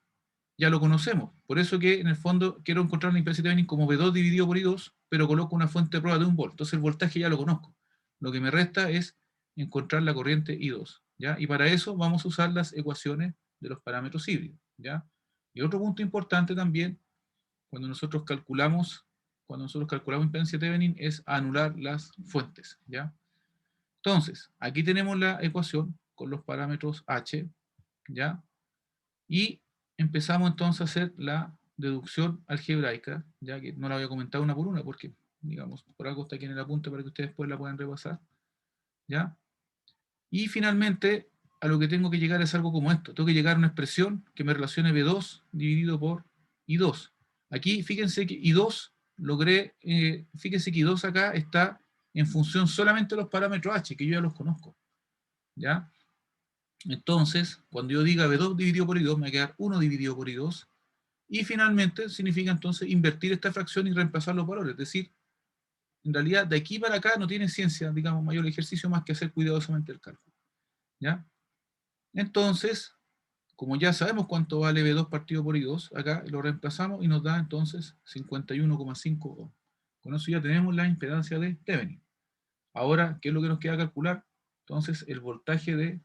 ya lo conocemos. Por eso que, en el fondo, quiero encontrar la impedancia de Thevenin como V2 dividido por I2, pero coloco una fuente de prueba de 1 volt. Entonces, el voltaje ya lo conozco. Lo que me resta es encontrar la corriente I2, ¿ya? Y para eso vamos a usar las ecuaciones de los parámetros híbridos, ¿ya? Y otro punto importante también cuando nosotros calculamos impedancia de Thevenin es anular las fuentes, ¿ya? Entonces, aquí tenemos la ecuación con los parámetros H, ¿ya? Y empezamos entonces a hacer la deducción algebraica, ya que no la voy a comentar una por una porque, digamos, por algo está aquí en el apunte para que ustedes después la puedan repasar, ¿ya? Y finalmente, a lo que tengo que llegar es algo como esto. Tengo que llegar a una expresión que me relacione V2 dividido por I2. Aquí, fíjense que I2 logré, fíjense que I2 acá está en función solamente de los parámetros H, que yo ya los conozco. ¿Ya? Entonces, cuando yo diga V2 dividido por I2, me va a quedar 1 dividido por I2. Y finalmente, significa entonces invertir esta fracción y reemplazar los valores. Es decir, en realidad, de aquí para acá no tiene ciencia, digamos, mayor ejercicio más que hacer cuidadosamente el cálculo. ¿Ya? Entonces, como ya sabemos cuánto vale V2 partido por I2, acá lo reemplazamos y nos da entonces 51,5 ohm. Con eso ya tenemos la impedancia de Thevenin. Ahora, ¿qué es lo que nos queda calcular? Entonces, el voltaje de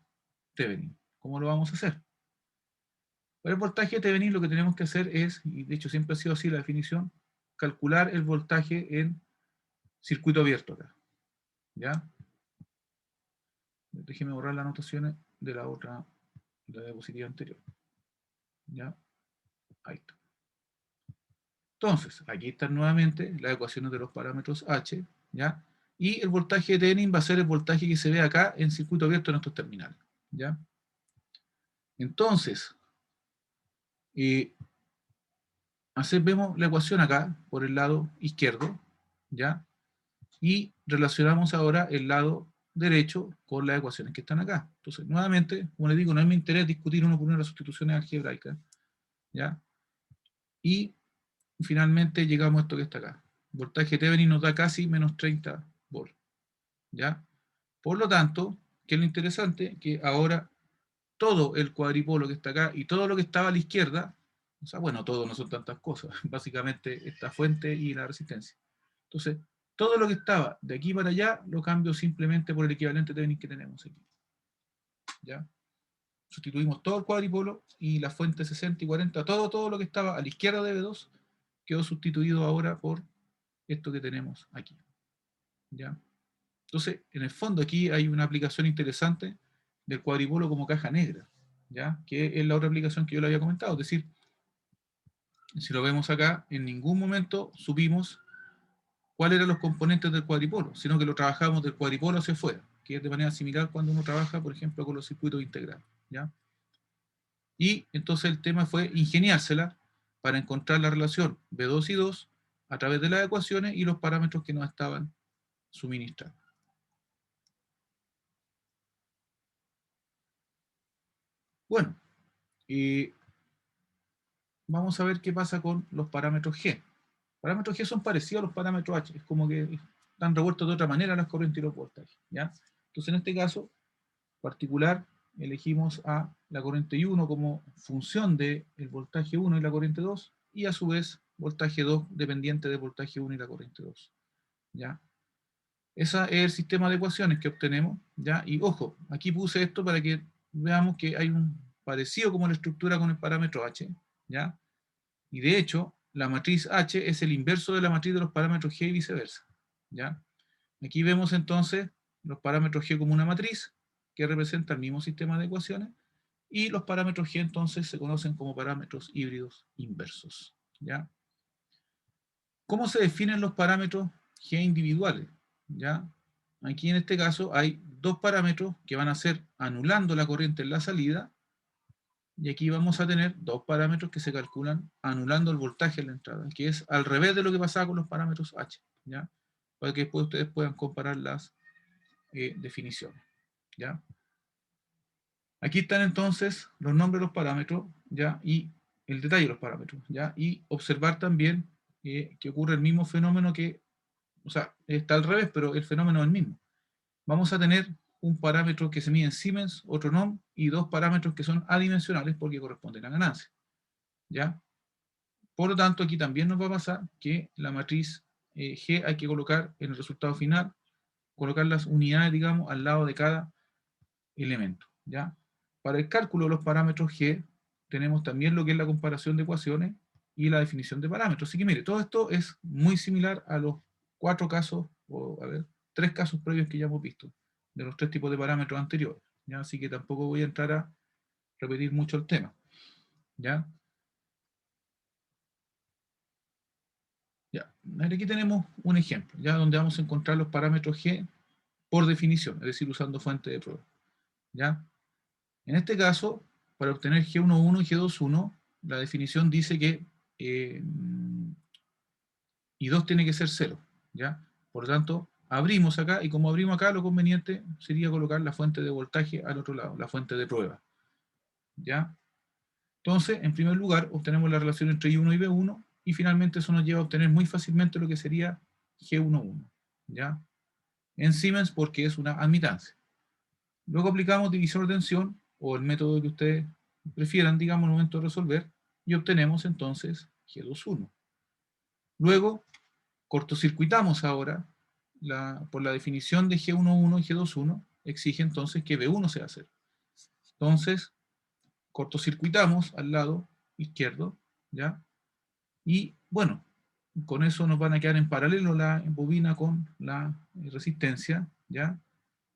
Thevenin. ¿Cómo lo vamos a hacer? Para el voltaje de Thevenin lo que tenemos que hacer es, y de hecho siempre ha sido así la definición, calcular el voltaje en circuito abierto acá. ¿Ya? Déjeme borrar las anotaciones de la otra, de la diapositiva anterior. ¿Ya? Ahí está. Entonces, aquí están nuevamente las ecuaciones de los parámetros H, ¿ya? Y el voltaje de Thevenin va a ser el voltaje que se ve acá en circuito abierto en estos terminales, ¿ya? Entonces, vemos la ecuación acá, por el lado izquierdo, ¿ya? Y relacionamos ahora el lado derecho con las ecuaciones que están acá. Entonces, nuevamente, como les digo, no es mi interés discutir uno por uno las sustituciones algebraicas, ¿ya? Y finalmente llegamos a esto que está acá. Voltaje Thevenin nos da casi menos 30 volts, ¿ya? Por lo tanto, ¿qué es lo interesante? Que ahora todo el cuadripolo que está acá y todo lo que estaba a la izquierda, o sea, bueno, todo no son tantas cosas, básicamente esta fuente y la resistencia. Entonces, todo lo que estaba de aquí para allá lo cambio simplemente por el equivalente Thevenin que tenemos aquí, ¿ya? Sustituimos todo el cuadripolo y la fuente 60 y 40, todo lo que estaba a la izquierda de B2 quedó sustituido ahora por esto que tenemos aquí, ¿ya? Entonces, en el fondo aquí hay una aplicación interesante del cuadripolo como caja negra, ¿ya? Que es la otra aplicación que yo le había comentado. Es decir, si lo vemos acá, en ningún momento supimos cuáles eran los componentes del cuadripolo, sino que lo trabajábamos del cuadripolo hacia afuera, que es de manera similar cuando uno trabaja, por ejemplo, con los circuitos integrales, ¿ya? Y entonces el tema fue ingeniársela para encontrar la relación B2 y 2 a través de las ecuaciones y los parámetros que nos estaban suministrando. Bueno, vamos a ver qué pasa con los parámetros G. Los parámetros G son parecidos a los parámetros H, es como que están revueltos de otra manera las corrientes y los voltajes, ¿ya? Entonces en este caso particular elegimos a la corriente I1 como función del voltaje 1 y la corriente 2, y a su vez voltaje 2 dependiente del voltaje 1 y la corriente 2, ¿ya? Ese es el sistema de ecuaciones que obtenemos, ¿ya? Y ojo, aquí puse esto para que veamos que hay un parecido como la estructura con el parámetro H, ¿ya? Y de hecho, la matriz H es el inverso de la matriz de los parámetros G y viceversa, ¿ya? Aquí vemos entonces los parámetros G como una matriz que representa el mismo sistema de ecuaciones, y los parámetros G entonces se conocen como parámetros híbridos inversos, ¿ya? ¿Cómo se definen los parámetros G individuales? ¿Ya? Aquí en este caso hay dos parámetros que van a ser anulando la corriente en la salida, y aquí vamos a tener dos parámetros que se calculan anulando el voltaje en la entrada, que es al revés de lo que pasaba con los parámetros H, ¿ya? Para que después ustedes puedan comparar las definiciones, ¿ya? Aquí están entonces los nombres de los parámetros, ¿ya? Y el detalle de los parámetros, ¿ya? Y observar también que ocurre el mismo fenómeno que, o sea, está al revés, pero el fenómeno es el mismo. Vamos a tener un parámetro que se mide en Siemens, otro en Ohm, y dos parámetros que son adimensionales porque corresponden a ganancia, ¿ya? Por lo tanto, aquí también nos va a pasar que la matriz G hay que colocar en el resultado final, colocar las unidades, digamos, al lado de cada elemento, ¿ya? Para el cálculo de los parámetros G, tenemos también lo que es la comparación de ecuaciones y la definición de parámetros. Así que mire, todo esto es muy similar a los cuatro casos, o a ver, tres casos previos que ya hemos visto, de los tres tipos de parámetros anteriores, ¿ya? Así que tampoco voy a entrar a repetir mucho el tema, ¿ya? Ya. Aquí tenemos un ejemplo, ya donde vamos a encontrar los parámetros G por definición, es decir, usando fuente de prueba, ¿ya? En este caso, para obtener G11 y G21, la definición dice que eh, I2 tiene que ser 0, ¿ya? Por lo tanto, abrimos acá, y como abrimos acá, lo conveniente sería colocar la fuente de voltaje al otro lado, la fuente de prueba, ¿ya? Entonces, en primer lugar, obtenemos la relación entre I1 y B1, y finalmente eso nos lleva a obtener muy fácilmente lo que sería G11, ¿ya? En Siemens, porque es una admitancia. Luego aplicamos divisor de tensión, o el método que ustedes prefieran, digamos, en el momento de resolver, y obtenemos entonces G21. Luego, cortocircuitamos ahora, por la definición de G11 y G21, exige entonces que B1 sea 0. Entonces, cortocircuitamos al lado izquierdo, ¿ya? Y bueno, con eso nos van a quedar en paralelo la bobina con la resistencia, ¿ya?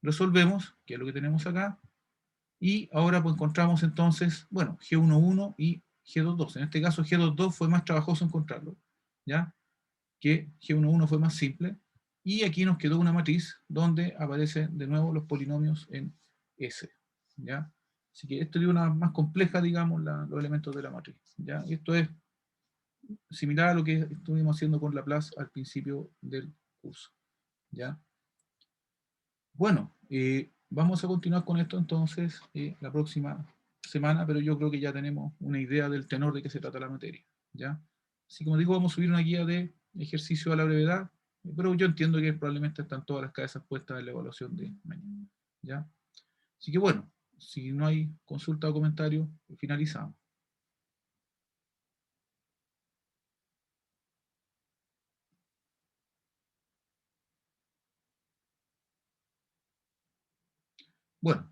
Resolvemos, que es lo que tenemos acá, y ahora pues encontramos entonces, bueno, G11 y G22. En este caso G22 fue más trabajoso encontrarlo, ¿ya? Que G11 fue más simple. Y aquí nos quedó una matriz donde aparecen de nuevo los polinomios en S, ¿ya? Así que esto es una más compleja, digamos, los elementos de la matriz, ¿ya? Y esto es similar a lo que estuvimos haciendo con Laplace al principio del curso, ¿ya? Bueno, vamos a continuar con esto entonces la próxima semana, pero yo creo que ya tenemos una idea del tenor de qué se trata la materia, ¿ya? Así como digo, vamos a subir una guía de ejercicio a la brevedad, pero yo entiendo que probablemente están todas las cabezas puestas en la evaluación de mañana, ¿ya? Así que bueno, si no hay consulta o comentario, finalizamos. Bueno,